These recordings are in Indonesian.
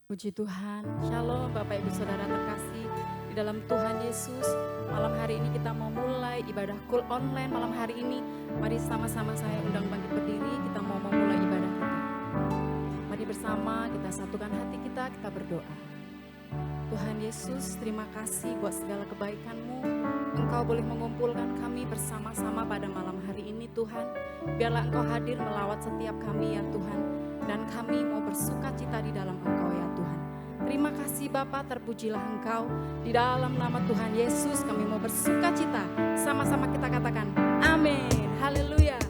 Puji Tuhan, Shalom Bapak Ibu Saudara terkasih di dalam Tuhan Yesus. Malam hari ini kita mau mulai ibadah kul online malam hari ini. Mari sama-sama saya undang bangkit berdiri, kita mau memulai ibadah kita. Mari bersama kita satukan hati kita berdoa. Tuhan Yesus, terima kasih buat segala kebaikan-Mu. Engkau boleh mengumpulkan kami bersama-sama pada malam hari ini Tuhan. Biarlah Engkau hadir melawat setiap kami ya Tuhan. Dan kami mau bersuka cita di dalam Engkau ya Tuhan. Terima kasih Bapa, terpujilah Engkau. Di dalam nama Tuhan Yesus kami mau bersuka cita. Sama-sama kita katakan amin. Haleluya.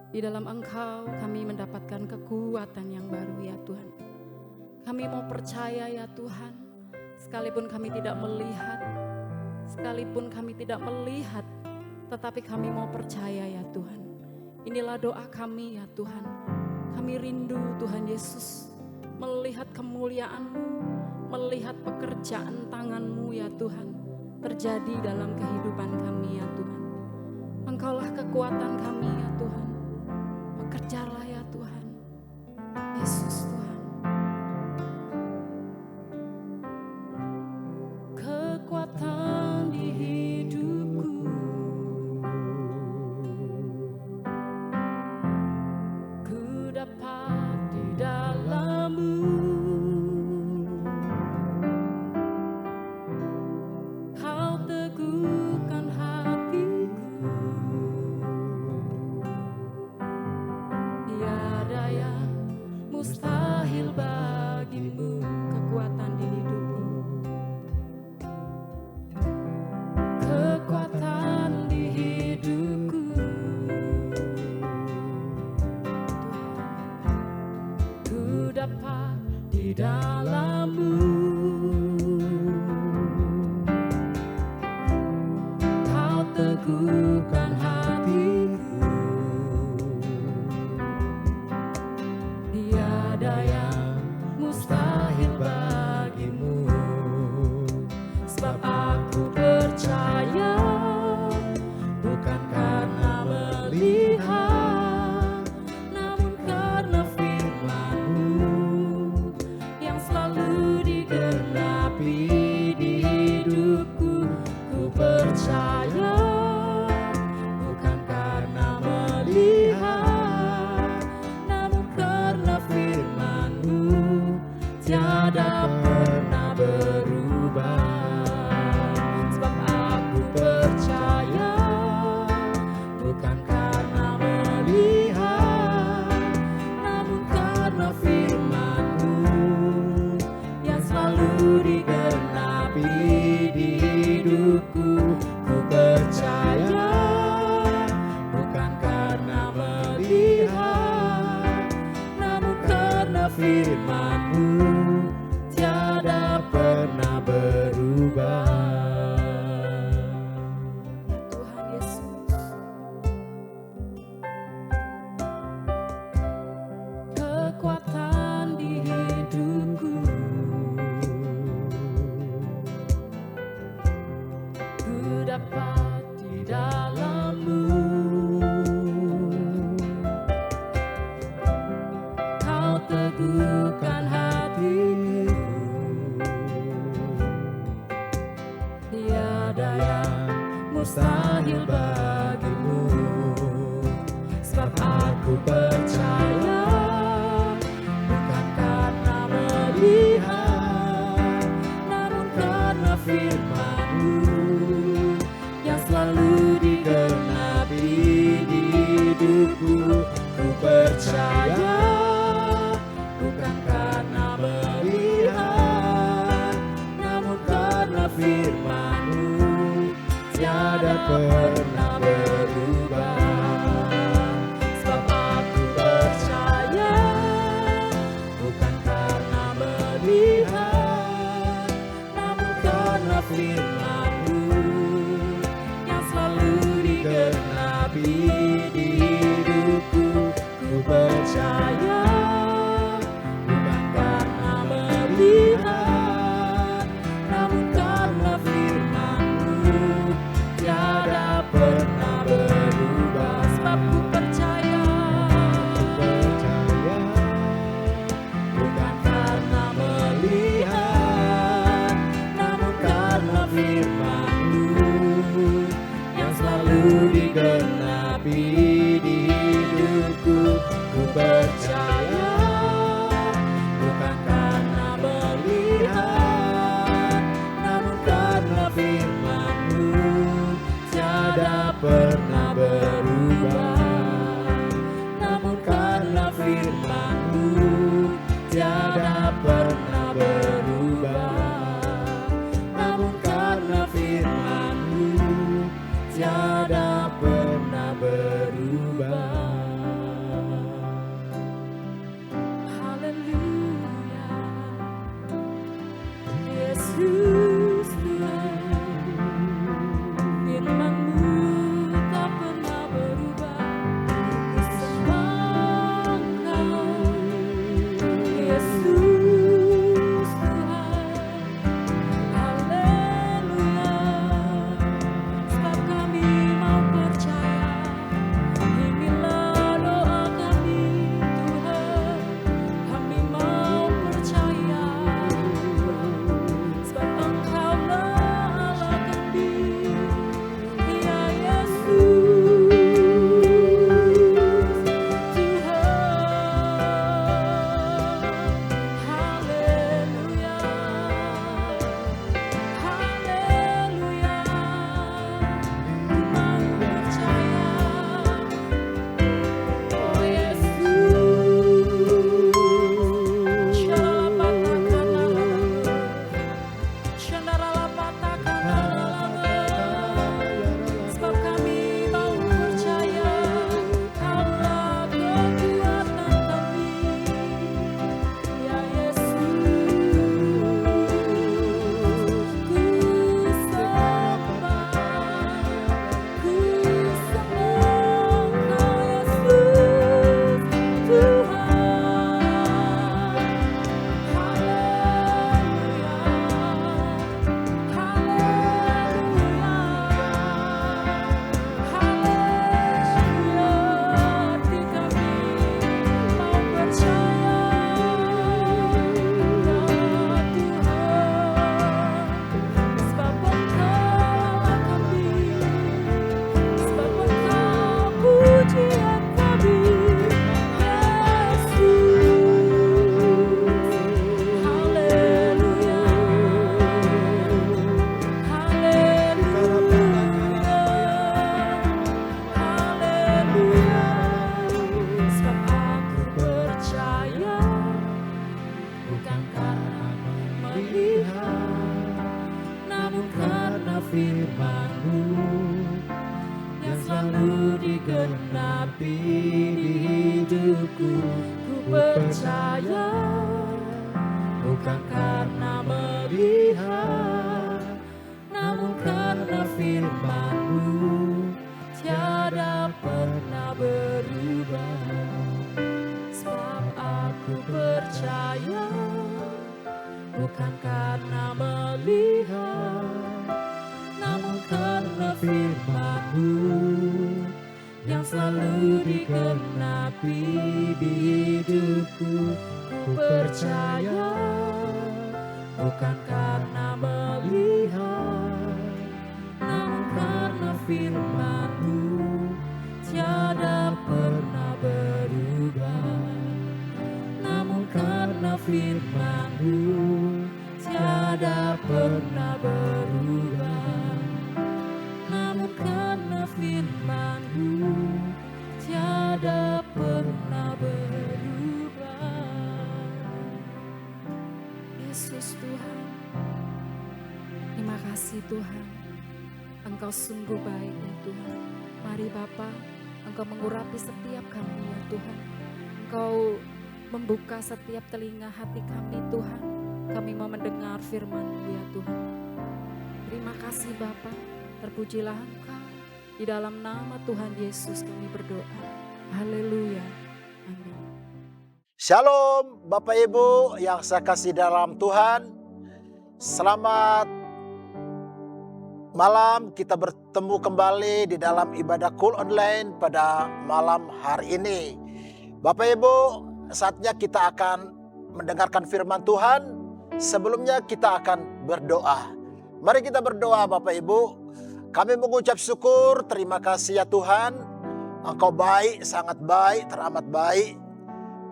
Di dalam Engkau kami mendapatkan kekuatan yang baru ya Tuhan. Kami mau percaya ya Tuhan, sekalipun kami tidak melihat, tetapi kami mau percaya ya Tuhan. Inilah doa kami ya Tuhan. Kami rindu Tuhan Yesus melihat kemuliaan-Mu, melihat pekerjaan tangan-Mu ya Tuhan terjadi dalam kehidupan kami ya Tuhan. Engkaulah kekuatan kami ya Tuhan. Bekerjalah ya Tuhan, Yesus Tuhan. dalam-Mu. Kau teguhkan hatiku, tiada yang mustahil bagimu. Sebab aku percaya, bukan karena melihat, namun karena firman-Mu yang selalu digenapi di hidupku. Ku percaya, bukan karena melihat, namun karena firman-Mu tiada pernah berubah. Sebab aku percaya, bukan karena melihat, namun karena firman-Mu yang selalu digenapi di hidupku. Ku percaya, bukan karena melihat, namun karena firman-Mu tiada pernah berubah. Tuhan Yesus, kekuatan di hidupku, ku dapat di dalam-Mu. Kau teguhkan hatiku, tiada yang mustahil bagimu. Sebab aku percaya, bukan karena melihat, namun karena firman-Mu yang selalu digenapi di hidupku. Ku percaya, bukan karena melihat, namun karena firman-Mu tiada pernah berubah. Sebab aku percaya, bukan karena melihat, namun karena firman-Mu yang selalu digenapi di hidupku. Ku percaya, bukan karena melihat, namun karena firman-Mu tiada pernah firman-Mu yang selalu digenapi di hidupku. Ku percaya bukan karena melihat, namun karena firman-Mu tiada pernah berubah. Sebab aku percaya bukan karena melihat, namun karena firman-Mu yang selalu digenapi di hidupku. Ku percaya bukan karena melihat, namun karena firman-Mu tiada pernah berubah. Namun karena firman-Mu tiada pernah berubah. Namun karena firman-Mu tiada pernah berubah. Yesus Tuhan, terima kasih Tuhan. Engkau sungguh baik ya Tuhan. Mari Bapa, Engkau mengurapi setiap kami ya Tuhan. Engkau membuka setiap telinga hati kami Tuhan. Kami mau mendengar firman-Mu ya Tuhan. Terima kasih Bapa, terpujilah Engkau. Di dalam nama Tuhan Yesus kami berdoa. Haleluya. Amin. Shalom Bapak Ibu yang saya kasih dalam Tuhan. Selamat malam, kita bertemu kembali di dalam ibadah Cool Online pada malam hari ini. Bapak Ibu, saatnya kita akan mendengarkan firman Tuhan. Sebelumnya kita akan berdoa. Mari kita berdoa Bapak Ibu. Kami mengucap syukur, terima kasih ya Tuhan. Engkau baik, sangat baik, teramat baik.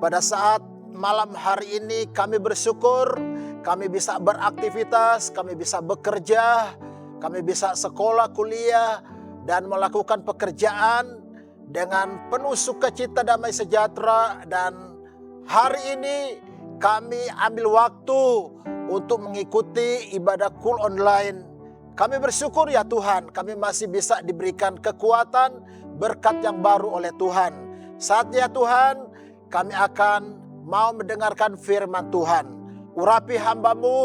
Pada saat malam hari ini kami bersyukur, kami bisa beraktivitas, kami bisa bekerja, kami bisa sekolah, kuliah, dan melakukan pekerjaan dengan penuh sukacita, damai sejahtera. Dan hari ini kami ambil waktu untuk mengikuti ibadah Cool Online. Kami bersyukur ya Tuhan, kami masih bisa diberikan kekuatan, berkat yang baru oleh Tuhan. Saatnya Tuhan, kami akan mau mendengarkan firman Tuhan. Urapi hamba-Mu,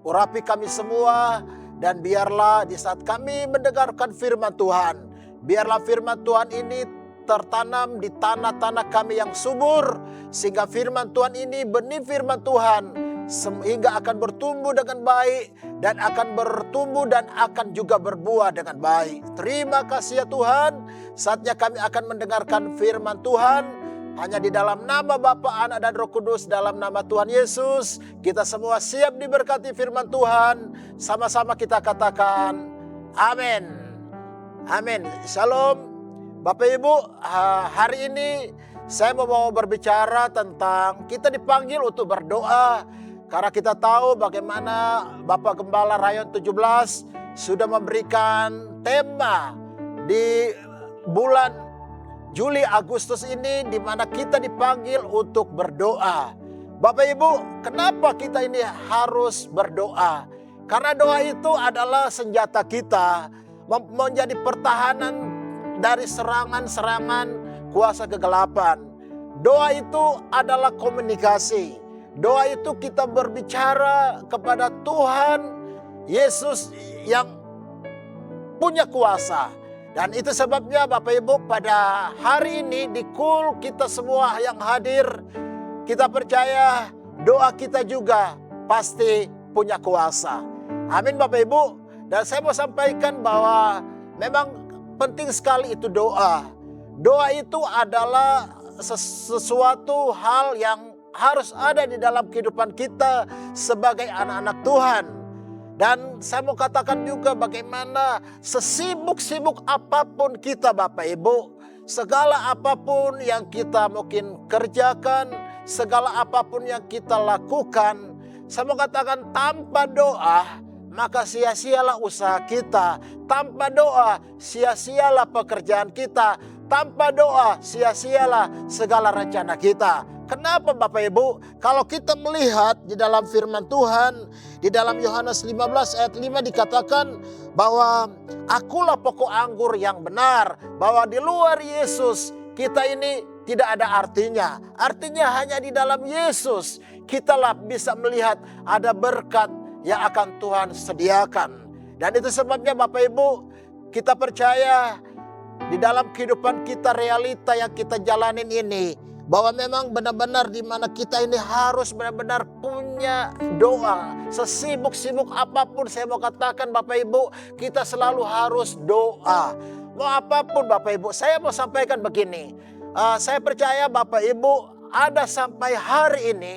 urapi kami semua, dan biarlah di saat kami mendengarkan firman Tuhan, biarlah firman Tuhan ini tertanam di tanah-tanah kami yang subur, sehingga firman Tuhan ini, benih firman Tuhan, sehingga akan bertumbuh dengan baik, dan akan bertumbuh dan akan juga berbuah dengan baik. Terima kasih ya Tuhan, saatnya kami akan mendengarkan firman Tuhan. Hanya di dalam nama Bapa, Anak, dan Roh Kudus, dalam nama Tuhan Yesus, kita semua siap diberkati firman Tuhan. Sama-sama kita katakan, amin. Amin. Shalom. Bapak Ibu, hari ini saya mau berbicara tentang kita dipanggil untuk berdoa. Karena kita tahu bagaimana Bapak Gembala Rayon 17 sudah memberikan tema di bulan Juli Agustus ini, di mana kita dipanggil untuk berdoa. Bapak Ibu, kenapa kita ini harus berdoa? Karena doa itu adalah senjata kita menjadi pertahanan dari serangan-serangan kuasa kegelapan. Doa itu adalah komunikasi. Doa itu kita berbicara kepada Tuhan Yesus yang punya kuasa. Dan itu sebabnya Bapak Ibu, pada hari ini di Cool, kita semua yang hadir, kita percaya doa kita juga pasti punya kuasa. Amin Bapak Ibu. Dan saya mau sampaikan bahwa memang penting sekali itu doa. Doa itu adalah sesuatu hal yang harus ada di dalam kehidupan kita sebagai anak-anak Tuhan. Dan saya mau katakan juga bagaimana sesibuk-sibuk apapun kita Bapak Ibu, segala apapun yang kita mungkin kerjakan, segala apapun yang kita lakukan, saya mau katakan tanpa doa maka sia-sialah usaha kita. Tanpa doa sia-sialah pekerjaan kita. Tanpa doa sia-sialah segala rencana kita. Kenapa Bapak Ibu? Kalau kita melihat di dalam firman Tuhan, di dalam Yohanes 15 ayat 5 dikatakan bahwa akulah pokok anggur yang benar. Bahwa di luar Yesus kita ini tidak ada artinya. Artinya hanya di dalam Yesus kitalah bisa melihat ada berkat yang akan Tuhan sediakan. Dan itu sebabnya Bapak Ibu, kita percaya di dalam kehidupan kita, realita yang kita jalanin ini, bahwa memang benar-benar di mana kita ini harus benar-benar punya doa. Sesibuk-sibuk apapun saya mau katakan Bapak Ibu, kita selalu harus doa. Mau apapun Bapak Ibu, saya mau sampaikan begini. Saya percaya Bapak Ibu ada sampai hari ini,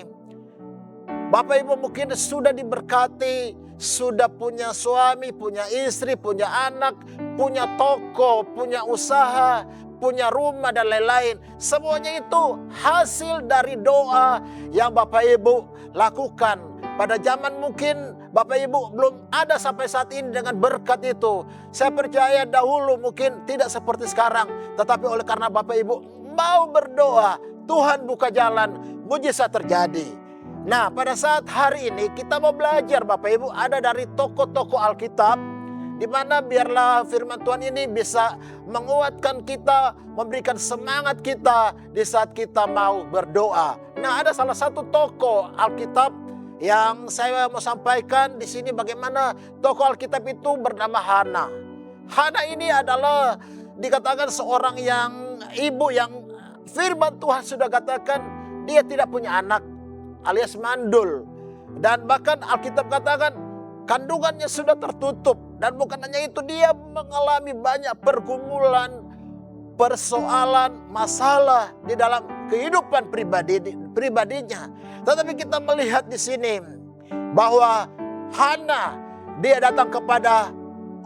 Bapak Ibu mungkin sudah diberkati, sudah punya suami, punya istri, punya anak, punya toko, punya usaha, punya rumah dan lain-lain. Semuanya itu hasil dari doa yang Bapak Ibu lakukan. Pada zaman mungkin Bapak Ibu belum ada sampai saat ini dengan berkat itu. Saya percaya dahulu mungkin tidak seperti sekarang. Tetapi oleh karena Bapak Ibu mau berdoa, Tuhan buka jalan, mujizat terjadi. Nah, pada saat hari ini kita mau belajar Bapak Ibu, ada dari tokoh-tokoh Alkitab, di mana biarlah firman Tuhan ini bisa menguatkan kita, memberikan semangat kita di saat kita mau berdoa. Nah, ada salah satu tokoh Alkitab yang saya mau sampaikan di sini, bagaimana tokoh Alkitab itu bernama Hana. Hana ini adalah dikatakan seorang yang ibu yang firman Tuhan sudah katakan dia tidak punya anak, alias mandul. Dan bahkan Alkitab katakan kandungannya sudah tertutup. Dan bukan hanya itu, dia mengalami banyak pergumulan, persoalan, masalah di dalam kehidupan pribadinya. Tetapi kita melihat di sini bahwa Hana, dia datang kepada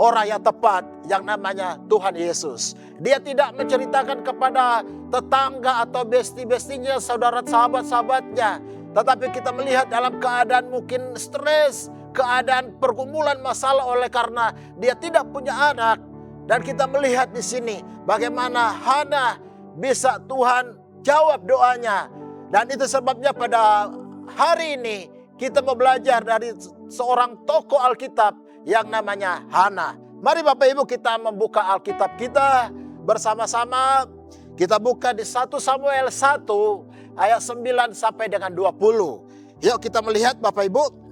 orang yang tepat yang namanya Tuhan Yesus. Dia tidak menceritakan kepada tetangga atau besti-bestinya, saudara sahabat-sahabatnya. Tetapi kita melihat dalam keadaan mungkin stres, keadaan pergumulan masalah oleh karena dia tidak punya anak. Dan kita melihat di sini bagaimana Hana bisa Tuhan jawab doanya. Dan itu sebabnya pada hari ini kita mau belajar dari seorang tokoh Alkitab yang namanya Hana. Mari Bapak Ibu kita membuka Alkitab kita bersama-sama. Kita buka di 1 Samuel 1 ayat 9 sampai dengan 20. Yuk kita melihat Bapak Ibu.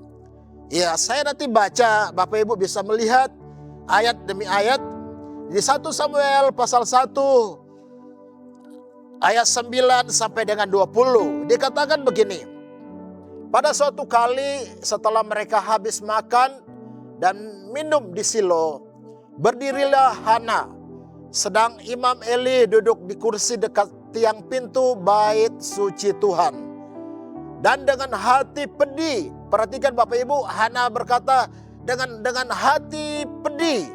Ya, saya nanti baca, Bapak Ibu bisa melihat ayat demi ayat. Di 1 Samuel pasal 1 ayat 9 sampai dengan 20. Dikatakan begini. Pada suatu kali setelah mereka habis makan dan minum di Silo, berdirilah Hana, sedang Imam Eli duduk di kursi dekat tiang pintu bait suci Tuhan. Dan dengan hati pedih, perhatikan Bapak Ibu, Hana berkata dengan hati pedih,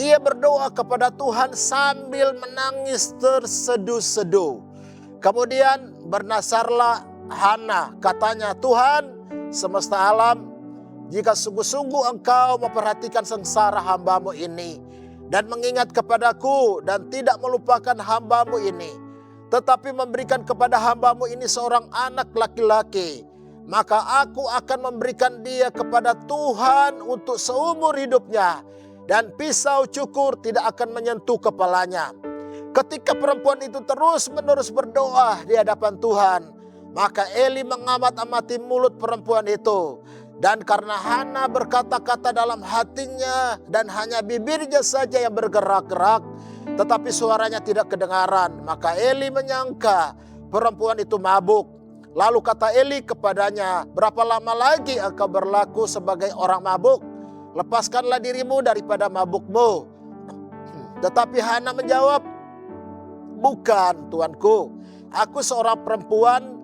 ia berdoa kepada Tuhan sambil menangis terseduh-seduh. Kemudian bernasarlah Hana, katanya, Tuhan semesta alam, jika sungguh-sungguh Engkau memperhatikan sengsara hamba-Mu ini dan mengingat kepadaku dan tidak melupakan hamba-Mu ini, tetapi memberikan kepada hamba-Mu ini seorang anak laki-laki, maka aku akan memberikan dia kepada Tuhan untuk seumur hidupnya, dan pisau cukur tidak akan menyentuh kepalanya. Ketika perempuan itu terus-menerus berdoa di hadapan Tuhan, maka Eli mengamat-amati mulut perempuan itu. Dan karena Hana berkata-kata dalam hatinya dan hanya bibirnya saja yang bergerak-gerak, tetapi suaranya tidak kedengaran, maka Eli menyangka perempuan itu mabuk. Lalu kata Eli kepadanya, berapa lama lagi engkau berlaku sebagai orang mabuk? Lepaskanlah dirimu daripada mabukmu. Tetapi Hana menjawab, bukan Tuanku, aku seorang perempuan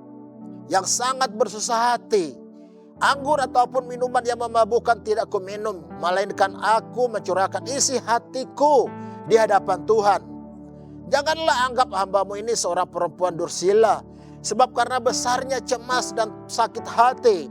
yang sangat bersusah hati. Anggur ataupun minuman yang memabukkan tidak aku minum, melainkan aku mencurahkan isi hatiku di hadapan Tuhan. Janganlah anggap hamba-Mu ini seorang perempuan dursila, sebab karena besarnya cemas dan sakit hati,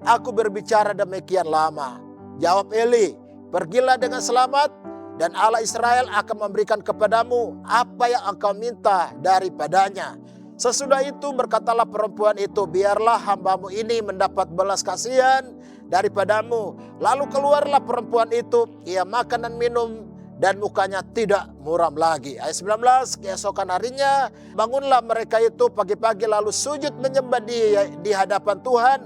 aku berbicara demikian lama. Jawab Eli, pergilah dengan selamat, dan Allah Israel akan memberikan kepadamu apa yang engkau minta daripadanya. Sesudah itu berkatalah perempuan itu, biarlah hambamu ini mendapat belas kasihan daripadamu. Lalu keluarlah perempuan itu, ia makan dan minum, dan mukanya tidak muram lagi. Ayat 19, keesokan harinya bangunlah mereka itu pagi-pagi lalu sujud menyembah di hadapan Tuhan.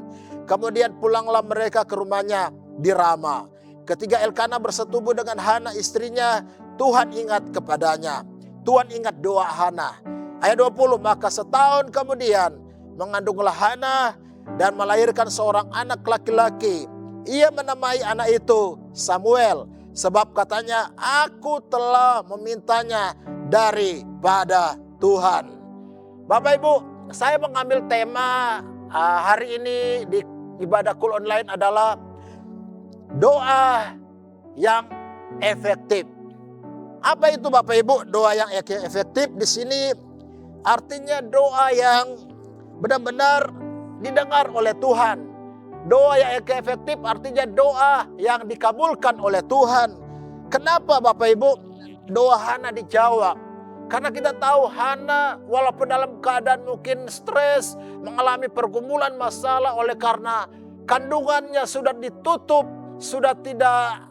Kemudian pulanglah mereka ke rumahnya di Rama. Ketika Elkana bersetubuh dengan Hana istrinya, Tuhan ingat kepadanya. Tuhan ingat doa Hana. Ayat 20, maka setahun kemudian mengandunglah Hana dan melahirkan seorang anak laki-laki. Ia menamai anak itu Samuel. Sebab katanya, aku telah memintanya daripada Tuhan. Bapak Ibu, saya mengambil tema hari ini di ibadah Kul Online adalah doa yang efektif. Apa itu Bapak Ibu doa yang efektif? Di sini artinya doa yang benar-benar didengar oleh Tuhan. Doa yang efektif artinya doa yang dikabulkan oleh Tuhan. Kenapa Bapak Ibu doa Hana dijawab? Karena kita tahu Hana walaupun dalam keadaan mungkin stres, mengalami pergumulan masalah oleh karena kandungannya sudah ditutup, sudah tidak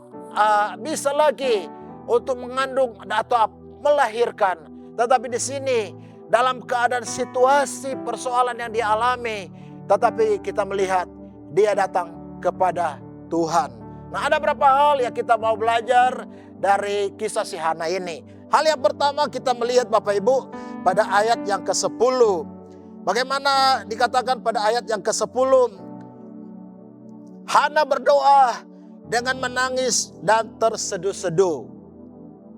bisa lagi untuk mengandung atau melahirkan. Tetapi di sini dalam keadaan situasi persoalan yang dialami, tetapi kita melihat dia datang kepada Tuhan. Nah, ada beberapa hal yang kita mau belajar dari kisah si Hana ini. Hal yang pertama kita melihat Bapak Ibu pada ayat yang ke-10. Bagaimana dikatakan pada ayat yang ke-10? Hana berdoa dengan menangis dan terseduh-seduh.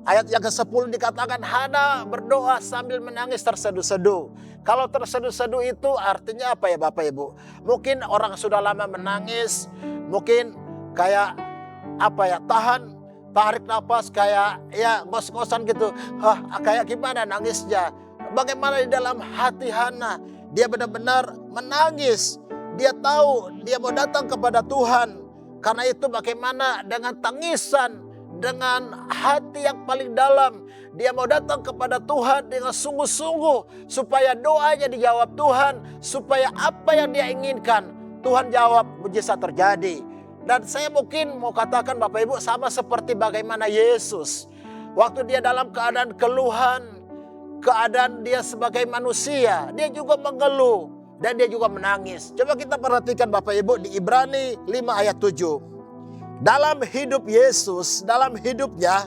Ayat yang ke-10 dikatakan Hana berdoa sambil menangis terseduh-seduh. Kalau terseduh-seduh itu artinya apa ya Bapak Ibu? Mungkin orang sudah lama menangis, mungkin kayak apa ya, tarik nafas kayak ya ngos-ngosan gitu. Kayak gimana nangisnya? Bagaimana di dalam hati Hana? Dia benar-benar menangis. Dia tahu dia mau datang kepada Tuhan. Karena itu bagaimana dengan tangisan, dengan hati yang paling dalam. Dia mau datang kepada Tuhan dengan sungguh-sungguh supaya doanya dijawab Tuhan, supaya apa yang dia inginkan Tuhan jawab, mujizat terjadi. Dan saya mungkin mau katakan Bapak Ibu sama seperti bagaimana Yesus. Waktu dia dalam keadaan keluhan, keadaan dia sebagai manusia, dia juga mengeluh dan dia juga menangis. Coba kita perhatikan Bapak Ibu di Ibrani 5 ayat 7. Dalam hidup Yesus, dalam hidupnya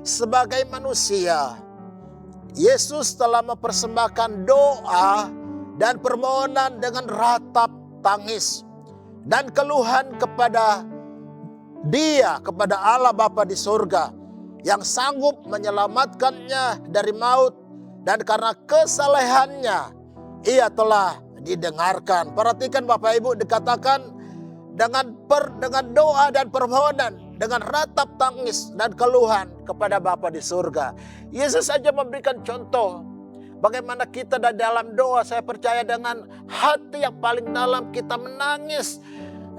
sebagai manusia, Yesus telah mempersembahkan doa dan permohonan dengan ratap tangis dan keluhan kepada Dia, kepada Allah Bapa di surga yang sanggup menyelamatkannya dari maut, dan karena kesalehannya Ia telah didengarkan. Perhatikan Bapak Ibu, dikatakan dengan doa dan permohonan, dengan ratap tangis dan keluhan kepada Bapa di surga. Yesus saja memberikan contoh bagaimana kita dalam doa. Saya percaya dengan hati yang paling dalam kita menangis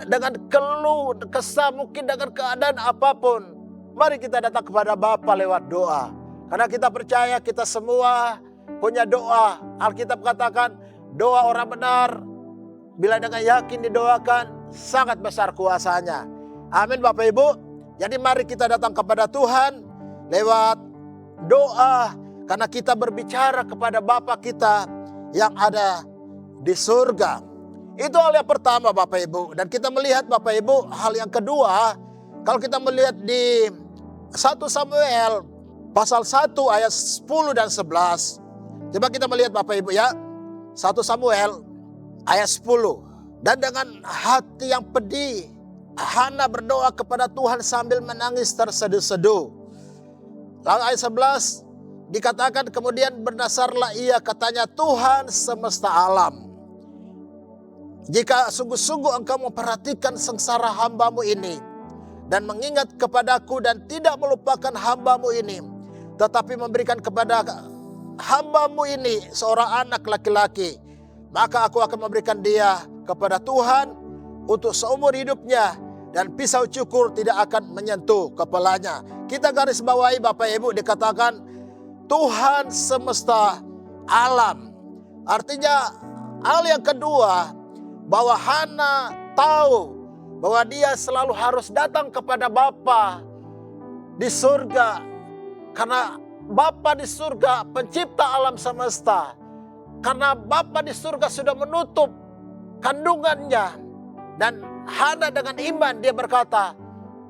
dengan keluh, kesah, mungkin dengan keadaan apapun. Mari kita datang kepada Bapa lewat doa. Karena kita percaya kita semua punya doa. Alkitab katakan doa orang benar bila dengan yakin didoakan sangat besar kuasanya. Amin Bapak Ibu. Jadi mari kita datang kepada Tuhan lewat doa. Karena kita berbicara kepada Bapa kita yang ada di surga. Itu hal yang pertama Bapak Ibu. Dan kita melihat Bapak Ibu hal yang kedua. Kalau kita melihat di 1 Samuel pasal 1 ayat 10 dan 11. Coba kita melihat Bapak Ibu ya. 1 Samuel ayat 10. Dan dengan hati yang pedih, Hana berdoa kepada Tuhan sambil menangis terseduh-seduh. Lalu ayat 11 dikatakan kemudian berdasarlah ia, katanya, Tuhan semesta alam, jika sungguh-sungguh engkau memperhatikan sengsara hambamu ini dan mengingat kepadaku dan tidak melupakan hambamu ini, tetapi memberikan kepada hambamu ini seorang anak laki-laki, maka aku akan memberikan dia kepada Tuhan untuk seumur hidupnya, dan pisau cukur tidak akan menyentuh kepalanya. Kita garis bawahi Bapak Ibu, dikatakan Tuhan semesta alam. Artinya hal yang kedua, bahwa Hana tahu bahwa dia selalu harus datang kepada Bapa di surga. Karena Bapa di surga pencipta alam semesta. Karena Bapa di surga sudah menutup kandungannya. Dan Hana dengan iman dia berkata,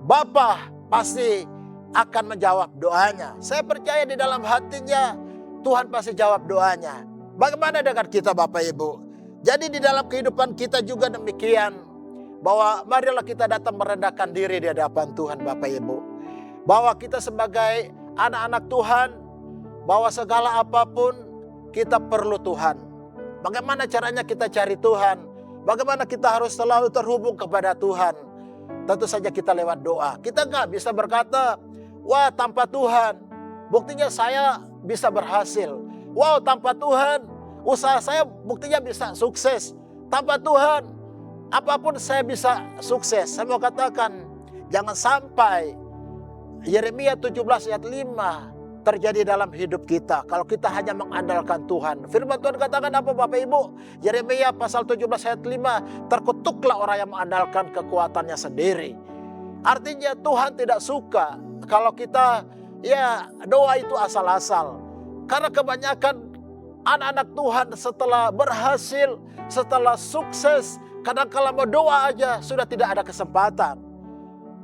Bapa pasti akan menjawab doanya. Saya percaya di dalam hatinya Tuhan pasti jawab doanya. Bagaimana dengan kita Bapak Ibu? Jadi di dalam kehidupan kita juga demikian. Bahwa marilah kita datang merendahkan diri di hadapan Tuhan Bapak Ibu. Bahwa kita sebagai anak-anak Tuhan, bahwa segala apapun kita perlu Tuhan. Bagaimana caranya kita cari Tuhan? Bagaimana kita harus selalu terhubung kepada Tuhan? Tentu saja kita lewat doa. Kita nggak bisa berkata, wah tanpa Tuhan, buktinya saya bisa berhasil. Wow tanpa Tuhan, usaha saya buktinya bisa sukses. Tanpa Tuhan, apapun saya bisa sukses. Saya mau katakan, jangan sampai Yeremia 17 ayat 5 terjadi dalam hidup kita. Kalau kita hanya mengandalkan Tuhan. Firman Tuhan katakan apa Bapak Ibu? Yeremia pasal 17 ayat 5. Terkutuklah orang yang mengandalkan kekuatannya sendiri. Artinya Tuhan tidak suka kalau kita doa itu asal-asal. Karena kebanyakan anak-anak Tuhan setelah berhasil, setelah sukses, kadang-kala mau doa aja sudah tidak ada kesempatan.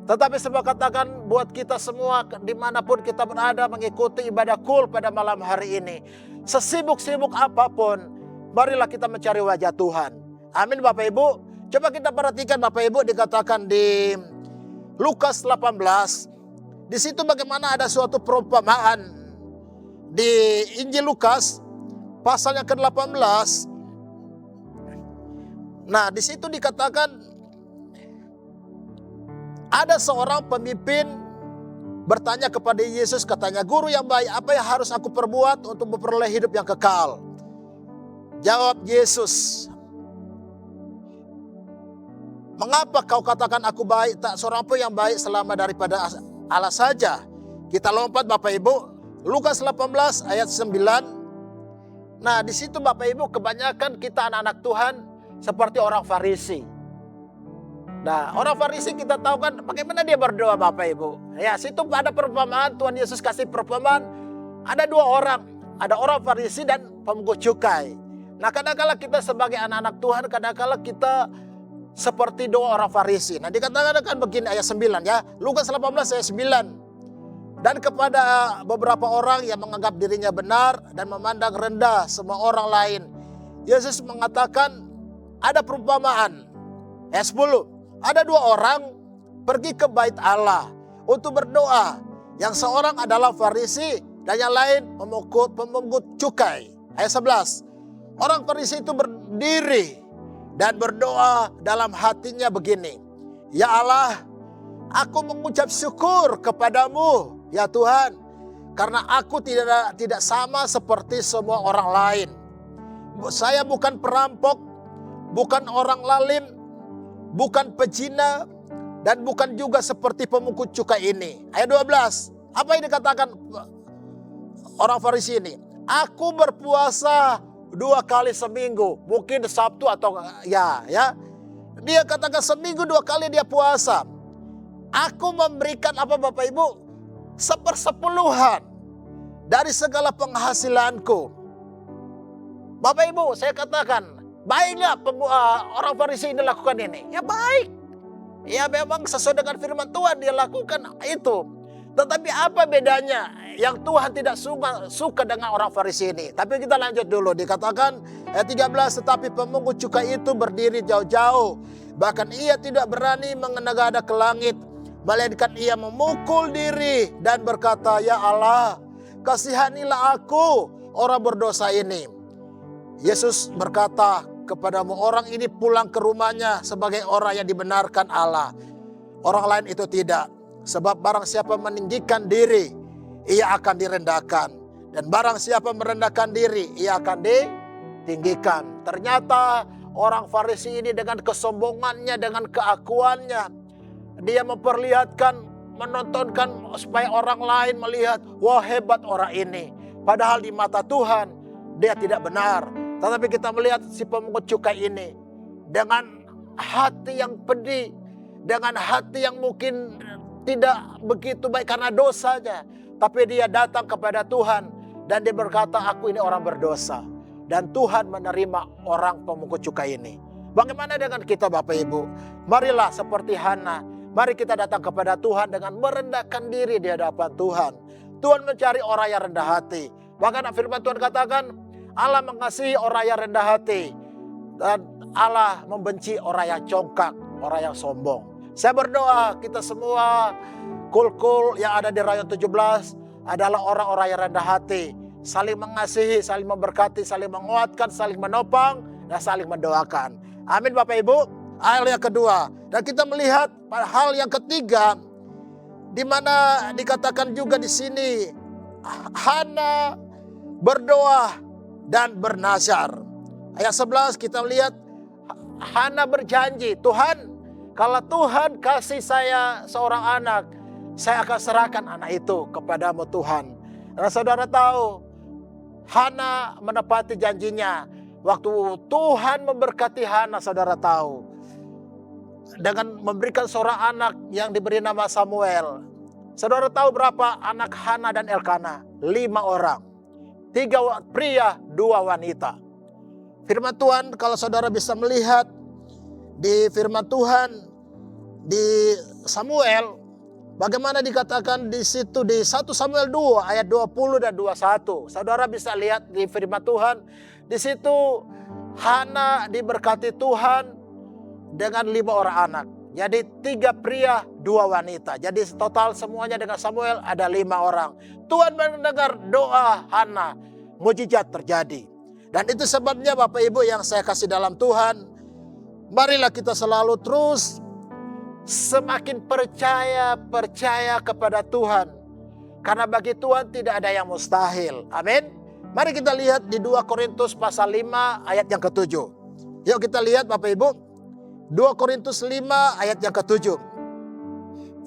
Tetapi saya katakan buat kita semua dimanapun kita berada mengikuti ibadah kul pada malam hari ini. Sesibuk-sibuk apapun, marilah kita mencari wajah Tuhan. Amin Bapak Ibu. Coba kita perhatikan Bapak Ibu, dikatakan di Lukas 18. Di situ bagaimana ada suatu perumpamaan di Injil Lukas pasal yang ke-18. Nah, di situ dikatakan ada seorang pemimpin bertanya kepada Yesus, katanya, "Guru yang baik, apa yang harus aku perbuat untuk memperoleh hidup yang kekal?" Jawab Yesus, "Mengapa kau katakan aku baik? Tak seorang pun yang baik selama daripada Allah saja." Kita lompat Bapak Ibu, Lukas 18 ayat 9. Nah, di situ Bapak Ibu kebanyakan kita anak-anak Tuhan seperti orang Farisi. Nah, orang Farisi kita tahu kan bagaimana dia berdoa Bapak Ibu. Ya, situ ada perumpamaan, Tuhan Yesus kasih perumpamaan. Ada dua orang, ada orang Farisi dan pemungut cukai. Nah, kadang-kala kita sebagai anak-anak Tuhan, kadang-kala kita seperti dua orang Farisi. Nah, dikatakan begini ayat 9 ya. Lukas 18 ayat 9. Dan kepada beberapa orang yang menganggap dirinya benar dan memandang rendah semua orang lain, Yesus mengatakan ada perumpamaan. Ayat 10. Ada dua orang pergi ke bait Allah untuk berdoa. Yang seorang adalah Farisi dan yang lain pemungut cukai. Ayat 11. Orang Farisi itu berdiri dan berdoa dalam hatinya begini. Ya Allah, aku mengucap syukur kepadamu ya Tuhan. Karena aku tidak sama seperti semua orang lain. Saya bukan perampok, bukan orang lalim, bukan pezina, dan bukan juga seperti pemungut cukai ini. Ayat 12. Apa yang dikatakan orang Farisi ini? Aku berpuasa 2 kali seminggu. Mungkin Sabtu atau ya. Dia katakan seminggu 2 kali dia puasa. Aku memberikan apa Bapak Ibu? 1/10 dari segala penghasilanku. Bapak Ibu, saya katakan, baik nggak orang Farisi ini lakukan ini? Ya baik. Ya memang sesuai dengan firman Tuhan dia lakukan itu. Tetapi apa bedanya yang Tuhan tidak suka dengan orang Farisi ini? Tapi kita lanjut dulu. Dikatakan ayat 13, tetapi pemungut cukai itu berdiri jauh-jauh. Bahkan ia tidak berani mengenegada ke langit. Melainkan ia memukul diri dan berkata, ya Allah, kasihanilah aku orang berdosa ini. Yesus berkata kepadamu, orang ini pulang ke rumahnya sebagai orang yang dibenarkan Allah. Orang lain itu tidak. Sebab barang siapa meninggikan diri, ia akan direndahkan. Dan barang siapa merendahkan diri, ia akan ditinggikan. Ternyata orang Farisi ini dengan kesombongannya, dengan keakuannya, dia memperlihatkan, menontonkan supaya orang lain melihat, wah hebat orang ini. Padahal di mata Tuhan, dia tidak benar. Tetapi kita melihat si pemungut cukai ini dengan hati yang pedih, dengan hati yang mungkin tidak begitu baik karena dosanya. Tapi dia datang kepada Tuhan dan dia berkata, aku ini orang berdosa. Dan Tuhan menerima orang pemungut cukai ini. Bagaimana dengan kita Bapak Ibu? Marilah seperti Hana. Mari kita datang kepada Tuhan dengan merendahkan diri di hadapan Tuhan. Tuhan mencari orang yang rendah hati. Bahkan firman Tuhan katakan, Allah mengasihi orang yang rendah hati. Dan Allah membenci orang yang congkak, orang yang sombong. Saya berdoa kita semua kul-kul yang ada di Rayon 17 adalah orang-orang yang rendah hati. Saling mengasihi, saling memberkati, saling menguatkan, saling menopang, dan saling mendoakan. Amin Bapak Ibu. Hal yang kedua. Dan kita melihat hal yang ketiga, di mana dikatakan juga di sini, Hana berdoa dan bernazar. Ayat 11 kita lihat Hana berjanji, Tuhan, kalau Tuhan kasih saya seorang anak, saya akan serahkan anak itu kepadamu Tuhan. Dan saudara tahu, Hana menepati janjinya. Waktu Tuhan memberkati Hana, saudara tahu, dengan memberikan seorang anak yang diberi nama Samuel. Saudara tahu berapa anak Hana dan Elkana? 5 orang. 3 pria, 2 wanita. Firman Tuhan kalau saudara bisa melihat di firman Tuhan di Samuel, bagaimana dikatakan di situ di 1 Samuel 2 ayat 20 dan 21. Saudara bisa lihat di firman Tuhan, di situ Hana diberkati Tuhan dengan 5 orang anak. Jadi 3 pria, 2 wanita. Jadi total semuanya dengan Samuel ada 5 orang. Tuhan mendengar doa Hana, mujizat terjadi. Dan itu sebabnya Bapak Ibu yang saya kasih dalam Tuhan, marilah kita selalu terus semakin percaya kepada Tuhan. Karena bagi Tuhan tidak ada yang mustahil. Amin. Mari kita lihat di 2 Korintus pasal 5 ayat yang ke-7. Yuk kita lihat Bapak Ibu. 2 Korintus 5 ayat yang ke-7.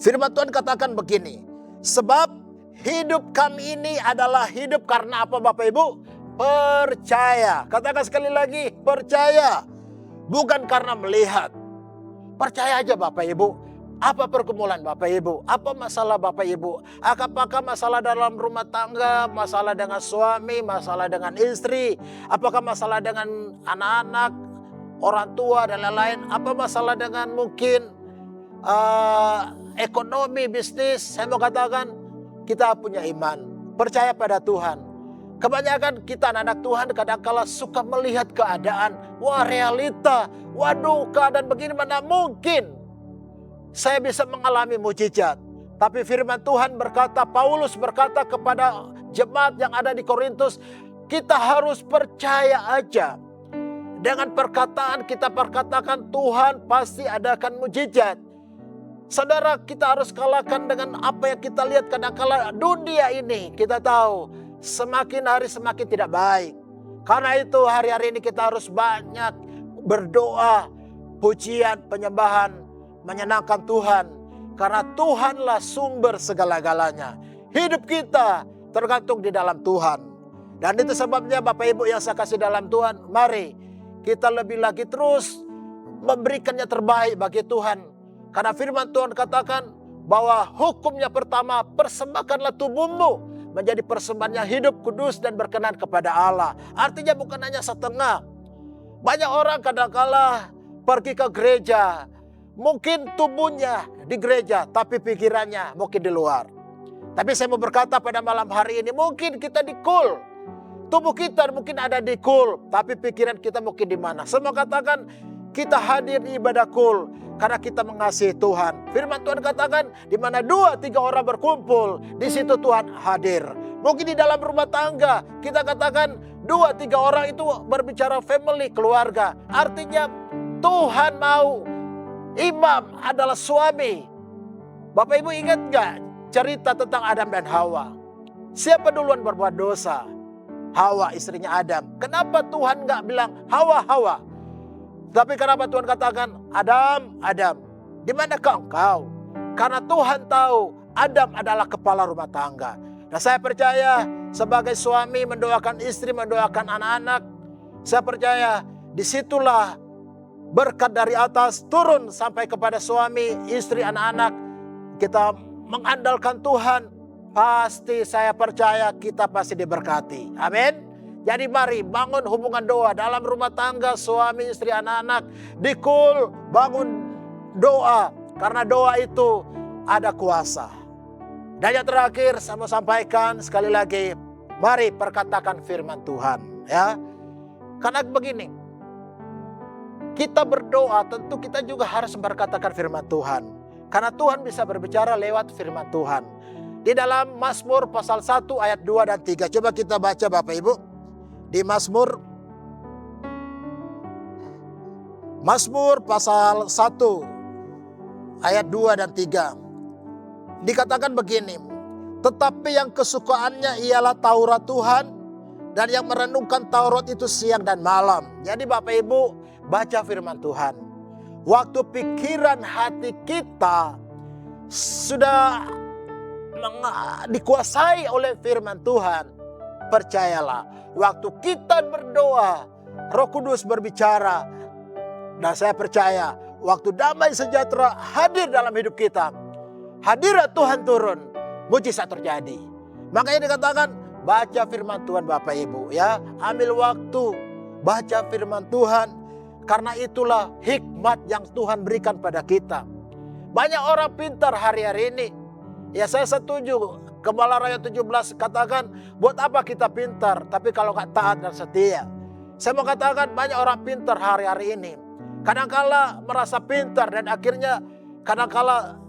Firman Tuhan katakan begini. Sebab hidup kami ini adalah hidup karena apa Bapak Ibu? Percaya. Katakan sekali lagi, percaya. Bukan karena melihat. Percaya aja Bapak Ibu. Apa pergumulan Bapak Ibu? Apa masalah Bapak Ibu? Apakah masalah dalam rumah tangga? Masalah dengan suami? Masalah dengan istri? Apakah masalah dengan anak-anak? Orang tua dan lain-lain? Apa masalah dengan mungkin ekonomi, bisnis? Saya mau katakan kita punya iman. Percaya pada Tuhan. Kebanyakan kita anak-anak Tuhan kadang-kala suka melihat keadaan. Wah realita, waduh keadaan begini mana mungkin saya bisa mengalami mujizat. Tapi firman Tuhan berkata, Paulus berkata kepada jemaat yang ada di Korintus, kita harus percaya aja. Dengan perkataan kita perkatakan Tuhan pasti adakan mujizat. Saudara kita harus kalahkan dengan apa yang kita lihat kadang-kala dunia ini kita tahu. Semakin hari semakin tidak baik. Karena itu hari-hari ini kita harus banyak berdoa, pujian, penyembahan, menyenangkan Tuhan. Karena Tuhanlah sumber segala-galanya. Hidup kita tergantung di dalam Tuhan. Dan itu sebabnya Bapak Ibu yang saya kasih dalam Tuhan, mari kita lebih lagi terus memberikannya terbaik bagi Tuhan. Karena firman Tuhan katakan bahwa hukumnya pertama, persembahkanlah tubuhmu menjadi persembahan yang hidup, kudus dan berkenan kepada Allah. Artinya bukan hanya setengah. Banyak orang kadang-kala pergi ke gereja. Mungkin tubuhnya di gereja, tapi pikirannya mungkin di luar. Tapi saya mau berkata pada malam hari ini, mungkin kita di kul. Tubuh kita mungkin ada di kul, tapi pikiran kita mungkin di mana. Saya mau katakan, kita hadir di ibadah kul karena kita mengasihi Tuhan. Firman Tuhan katakan, di mana 2-3 orang berkumpul, di situ Tuhan hadir. Mungkin di dalam rumah tangga, kita katakan 2-3 orang itu berbicara family, keluarga. Artinya Tuhan mau imam adalah suami. Bapak Ibu ingat gak cerita tentang Adam dan Hawa? Siapa duluan berbuat dosa? Hawa, istrinya Adam. Kenapa Tuhan gak bilang Hawa, Hawa? Tapi kenapa Tuhan katakan, Adam, Adam, di manakah engkau? Karena Tuhan tahu Adam adalah kepala rumah tangga. Nah saya percaya sebagai suami mendoakan istri, mendoakan anak-anak. Saya percaya disitulah berkat dari atas turun sampai kepada suami, istri, anak-anak. Kita mengandalkan Tuhan, pasti saya percaya kita pasti diberkati. Amin. Jadi mari bangun hubungan doa dalam rumah tangga, suami, istri, anak-anak. Di KUL bangun doa, karena doa itu ada kuasa. Dan yang terakhir saya mau sampaikan sekali lagi, mari perkatakan firman Tuhan, ya. Karena begini, kita berdoa tentu kita juga harus berkatakan firman Tuhan. Karena Tuhan bisa berbicara lewat firman Tuhan. Di dalam Mazmur pasal 1 ayat 2 dan 3. Coba kita baca Bapak Ibu. Di Mazmur pasal 1 ayat 2 dan 3. Dikatakan begini. Tetapi yang kesukaannya ialah Taurat Tuhan, dan yang merenungkan Taurat itu siang dan malam. Jadi Bapak Ibu baca firman Tuhan. Waktu pikiran hati kita sudah dikuasai oleh firman Tuhan, percayalah, waktu kita berdoa, Roh Kudus berbicara. Dan saya percaya, waktu damai sejahtera hadir dalam hidup kita, hadirat Tuhan turun, mujizat terjadi. Makanya dikatakan, baca firman Tuhan Bapak Ibu, ya. Ambil waktu, baca firman Tuhan. Karena itulah hikmat yang Tuhan berikan pada kita. Banyak orang pintar hari-hari ini. Ya saya setuju, Gembala Raya 17 katakan, buat apa kita pintar tapi kalau gak taat dan setia. Saya mau katakan banyak orang pintar hari-hari ini. Kadangkala merasa pintar dan akhirnya kadangkala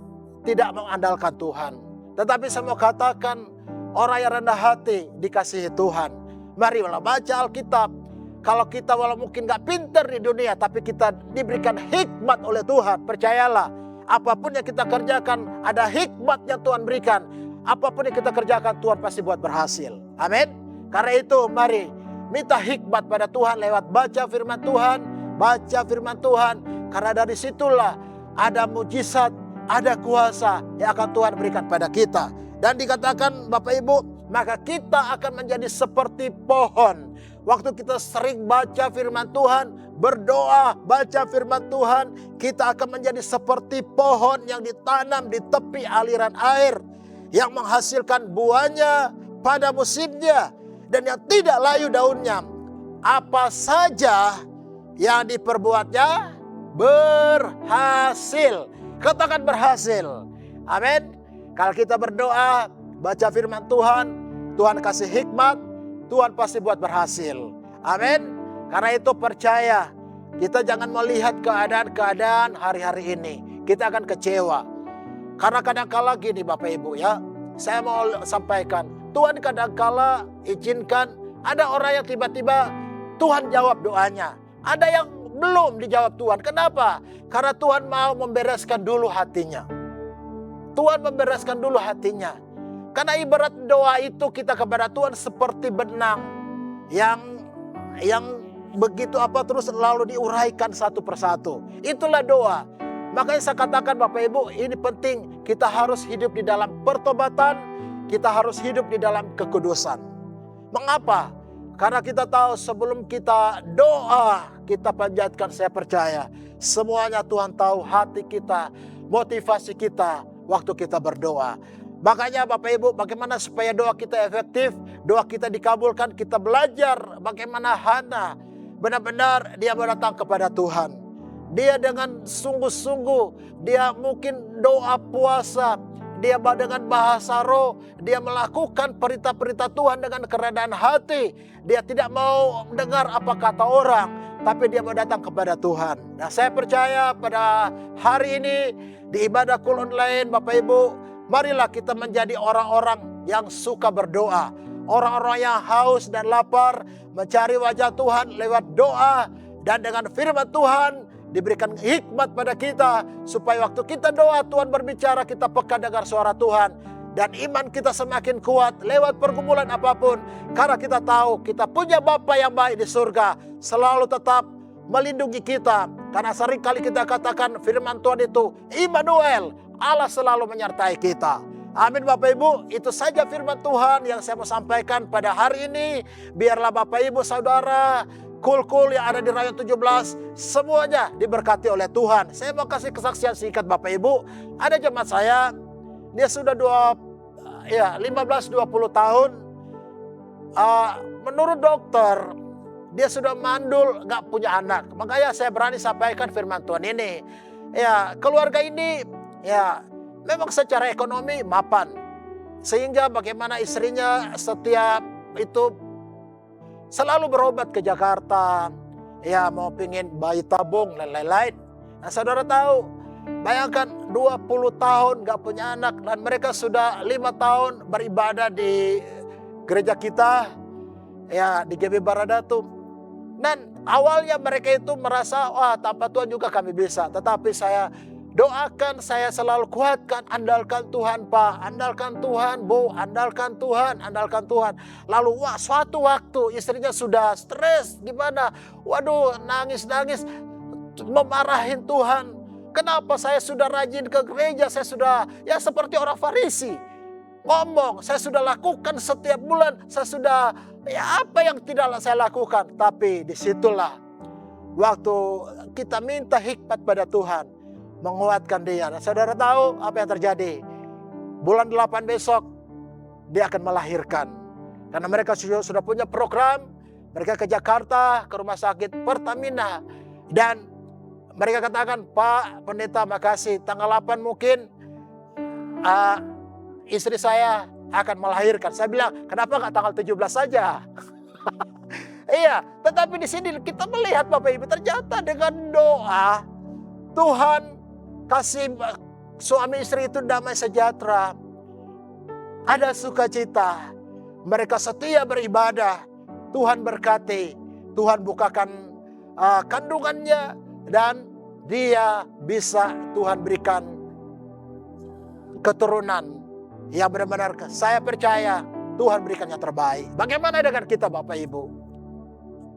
tidak mengandalkan Tuhan. Tetapi saya mau katakan, orang yang rendah hati dikasihi Tuhan. Mari baca Alkitab. Kalau kita walau mungkin gak pintar di dunia, tapi kita diberikan hikmat oleh Tuhan. Percayalah, apapun yang kita kerjakan, ada hikmat yang Tuhan berikan. Apapun yang kita kerjakan, Tuhan pasti buat berhasil. Amin. Karena itu mari minta hikmat pada Tuhan lewat baca firman Tuhan. Baca firman Tuhan. Karena dari situlah ada mujizat, ada kuasa yang akan Tuhan berikan pada kita. Dan dikatakan Bapak Ibu, maka kita akan menjadi seperti pohon. Waktu kita sering baca firman Tuhan, berdoa, baca firman Tuhan, kita akan menjadi seperti pohon yang ditanam di tepi aliran air, yang menghasilkan buahnya pada musimnya, dan yang tidak layu daunnya. Apa saja yang diperbuatnya berhasil. Katakan berhasil. Amin. Kalau kita berdoa, baca firman Tuhan, Tuhan kasih hikmat, Tuhan pasti buat berhasil. Amin. Karena itu percaya, kita jangan melihat keadaan-keadaan hari-hari ini. Kita akan kecewa. Karena kadang-kala gini Bapak Ibu ya, saya mau sampaikan, Tuhan kadang-kala izinkan ada orang yang tiba-tiba Tuhan jawab doanya. Ada yang belum dijawab Tuhan. Kenapa? Karena Tuhan mau membereskan dulu hatinya. Tuhan membereskan dulu hatinya. Karena ibarat doa itu kita kepada Tuhan seperti benang yang begitu terus lalu diuraikan satu persatu. Itulah doa. Makanya saya katakan Bapak Ibu, ini penting, kita harus hidup di dalam pertobatan, kita harus hidup di dalam kekudusan. Mengapa? Karena kita tahu sebelum kita doa, kita panjatkan, saya percaya semuanya Tuhan tahu hati kita, motivasi kita waktu kita berdoa. Makanya Bapak Ibu, bagaimana supaya doa kita efektif, doa kita dikabulkan, kita belajar bagaimana Hana benar-benar dia datang kepada Tuhan. Dia dengan sungguh-sungguh, dia mungkin doa puasa, dia dengan bahasa roh, dia melakukan perintah-perintah Tuhan dengan kerendahan hati. Dia tidak mau mendengar apa kata orang, tapi dia mau datang kepada Tuhan. Nah saya percaya pada hari ini di ibadah KUL online Bapak Ibu, marilah kita menjadi orang-orang yang suka berdoa. Orang-orang yang haus dan lapar mencari wajah Tuhan lewat doa. Dan dengan firman Tuhan diberikan hikmat pada kita. Supaya waktu kita doa Tuhan berbicara, kita peka dengar suara Tuhan. Dan iman kita semakin kuat lewat pergumulan apapun. Karena kita tahu kita punya Bapa yang baik di surga. Selalu tetap melindungi kita. Karena seringkali kita katakan firman Tuhan itu Immanuel, Allah selalu menyertai kita. Amin Bapak Ibu, itu saja firman Tuhan yang saya mau sampaikan pada hari ini. Biarlah Bapak Ibu Saudara kul-kul yang ada di Rayon 17, semuanya diberkati oleh Tuhan. Saya mau kasih kesaksian singkat Bapak Ibu. Ada jemaat saya, dia sudah 15-20 tahun. Menurut dokter, dia sudah mandul, gak punya anak. Makanya saya berani sampaikan firman Tuhan ini. Ya, keluarga ini ya memang secara ekonomi mapan. Sehingga bagaimana istrinya setiap itu selalu berobat ke Jakarta. Ya, mau pingin bayi tabung dan lain-lain. Nah, saudara tahu, bayangkan 20 tahun gak punya anak. Dan mereka sudah 5 tahun beribadah di gereja kita. Ya, di GB Baradatum. Dan awalnya mereka itu merasa, wah tanpa Tuhan juga kami bisa. Tetapi saya doakan, saya selalu kuatkan, andalkan Tuhan Pak, andalkan Tuhan Bu, andalkan Tuhan, andalkan Tuhan. Lalu suatu waktu istrinya sudah stres, gimana? Waduh, nangis-nangis, memarahin Tuhan. Kenapa saya sudah rajin ke gereja, saya sudah ya seperti orang Farisi. Ngomong, saya sudah lakukan setiap bulan, saya sudah ya apa yang tidak saya lakukan. Tapi disitulah waktu kita minta hikmat pada Tuhan, menguatkan dia. Nah, saudara tahu apa yang terjadi? Bulan 8 besok dia akan melahirkan. Karena mereka sudah punya program, mereka ke Jakarta, ke rumah sakit Pertamina. Dan mereka katakan, Pak Pendeta makasih, tanggal 8 mungkin istri saya akan melahirkan. Saya bilang, kenapa nggak tanggal 17 saja? Iya, tetapi di sini kita melihat Bapak Ibu, ternyata dengan doa Tuhan kasih suami istri itu damai sejahtera. Ada sukacita. Mereka setia beribadah. Tuhan berkati. Tuhan bukakan kandungannya. Dan dia bisa Tuhan berikan keturunan yang benar-benar saya percaya Tuhan berikan yang terbaik. Bagaimana dengan kita Bapak Ibu?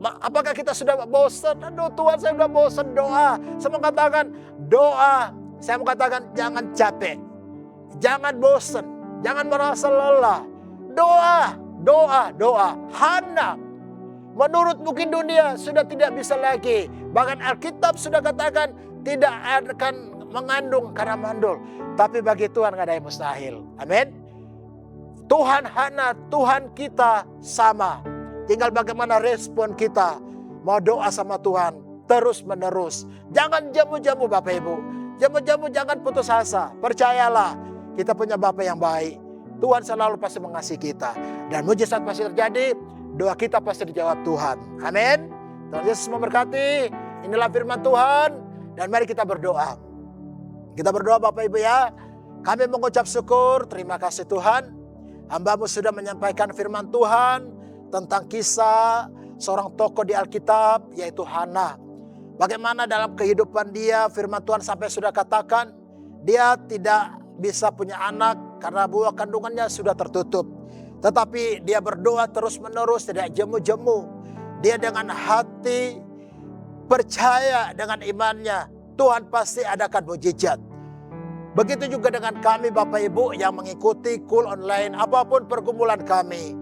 Apakah kita sudah bosan? Aduh Tuhan, saya sudah bosan doa. Saya mengatakan doa. Saya mengatakan jangan capek. Jangan bosan. Jangan merasa lelah. Doa, doa, doa. Hana, menurut mungkin dunia sudah tidak bisa lagi. Bahkan Alkitab sudah katakan tidak akan mengandung karena mandul. Tapi bagi Tuhan gak ada yang mustahil. Amin. Tuhan Hana, Tuhan kita sama. Tinggal bagaimana respon kita. Mau doa sama Tuhan terus menerus. Jangan jamu-jamu Bapak Ibu. Jamu-jamu jangan putus asa. Percayalah kita punya Bapa yang baik. Tuhan selalu pasti mengasihi kita. Dan mujizat pasti terjadi. Doa kita pasti dijawab Tuhan. Amin. Tuhan Yesus memberkati. Inilah firman Tuhan. Dan mari kita berdoa. Kita berdoa Bapak Ibu ya. Kami mengucap syukur, terima kasih Tuhan. Hamba-Mu sudah menyampaikan firman Tuhan tentang kisah seorang tokoh di Alkitab yaitu Hana. Bagaimana dalam kehidupan dia firman Tuhan sampai sudah katakan dia tidak bisa punya anak karena buah kandungannya sudah tertutup. Tetapi dia berdoa terus menerus, tidak jemu-jemu. Dia dengan hati percaya dengan imannya. Tuhan pasti adakan mujizat. Begitu juga dengan kami Bapak Ibu yang mengikuti Cool Online, apapun pergumulan kami.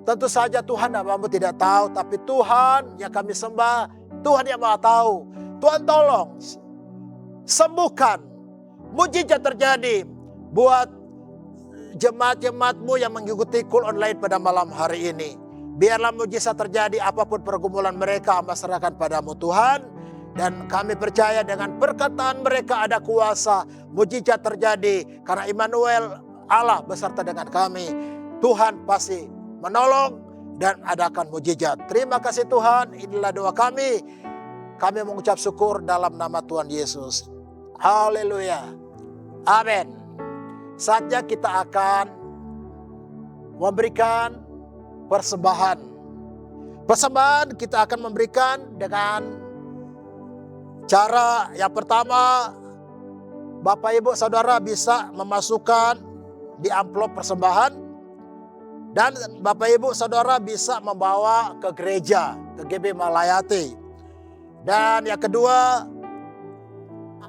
Tentu saja Tuhan hamba-Mu tidak tahu, tapi Tuhan yang kami sembah, Tuhan yang Maha tahu. Tuhan tolong sembuhkan, mujizat terjadi buat jemaat-jemaat-Mu yang mengikuti Cool Online pada malam hari ini. Biarlah mujizat terjadi apapun pergumulan mereka, hamba serahkan padamu Tuhan. Dan kami percaya dengan perkataan mereka ada kuasa, mujizat terjadi. Karena Immanuel, Allah beserta dengan kami. Tuhan pasti menolong dan adakan mujizat. Terima kasih Tuhan, inilah doa kami. Kami mengucap syukur dalam nama Tuhan Yesus. Haleluya. Amin. Saatnya kita akan memberikan persembahan. Persembahan kita akan memberikan dengan cara yang pertama, Bapak Ibu Saudara bisa memasukkan di amplop persembahan. Dan Bapak Ibu Saudara bisa membawa ke gereja, ke GB Malayati. Dan yang kedua,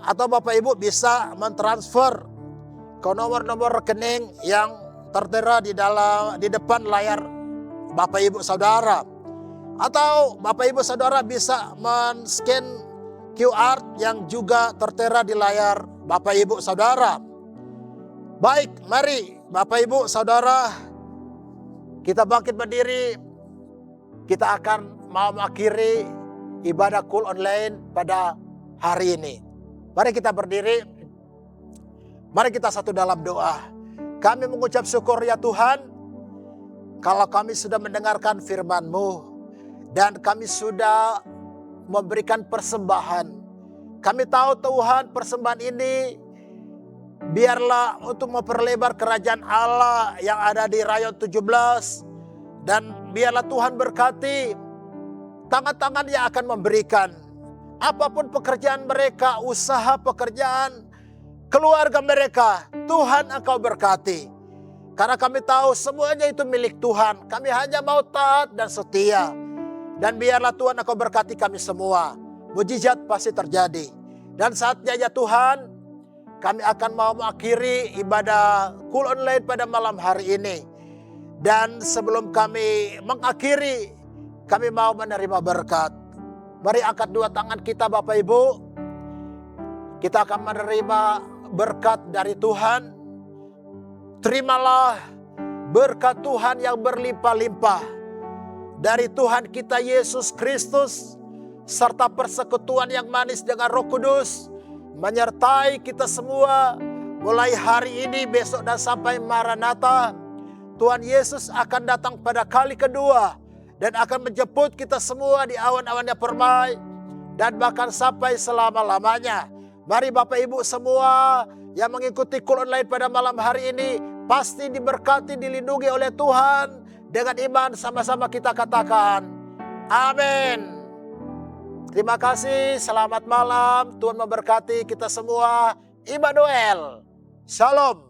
atau Bapak Ibu bisa mentransfer ke nomor-nomor rekening yang tertera di depan layar Bapak Ibu Saudara. Atau Bapak Ibu Saudara bisa men-scan QR yang juga tertera di layar Bapak Ibu Saudara. Baik, mari Bapak Ibu Saudara, kita bangkit berdiri. Kita akan mau mengakhiri ibadah Cool Online pada hari ini. Mari kita berdiri. Mari kita satu dalam doa. Kami mengucap syukur ya Tuhan, kalau kami sudah mendengarkan firman-Mu dan kami sudah memberikan persembahan. Kami tahu Tuhan, persembahan ini biarlah untuk memperlebar kerajaan Allah yang ada di rayon 17. Dan biarlah Tuhan berkati tangan-tangan yang akan memberikan. Apapun pekerjaan mereka, usaha pekerjaan, keluarga mereka, Tuhan Engkau berkati. Karena kami tahu semuanya itu milik Tuhan. Kami hanya mau taat dan setia. Dan biarlah Tuhan Engkau berkati kami semua. Mujizat pasti terjadi. Dan saatnya ya Tuhan, kami akan mau mengakhiri ibadah Cool Online pada malam hari ini. Dan sebelum kami mengakhiri, kami mau menerima berkat. Mari angkat dua tangan kita Bapak Ibu. Kita akan menerima berkat dari Tuhan. Terimalah berkat Tuhan yang berlimpah-limpah dari Tuhan kita Yesus Kristus, serta persekutuan yang manis dengan Roh Kudus menyertai kita semua mulai hari ini, besok dan sampai Maranatha. Tuhan Yesus akan datang pada kali kedua dan akan menjemput kita semua di awan-awannya permai dan bahkan sampai selama-lamanya. Mari Bapak Ibu semua yang mengikuti Cool Online pada malam hari ini pasti diberkati, dilindungi oleh Tuhan. Dengan iman sama-sama kita katakan amin. Terima kasih, selamat malam. Tuhan memberkati kita semua. Immanuel, Shalom.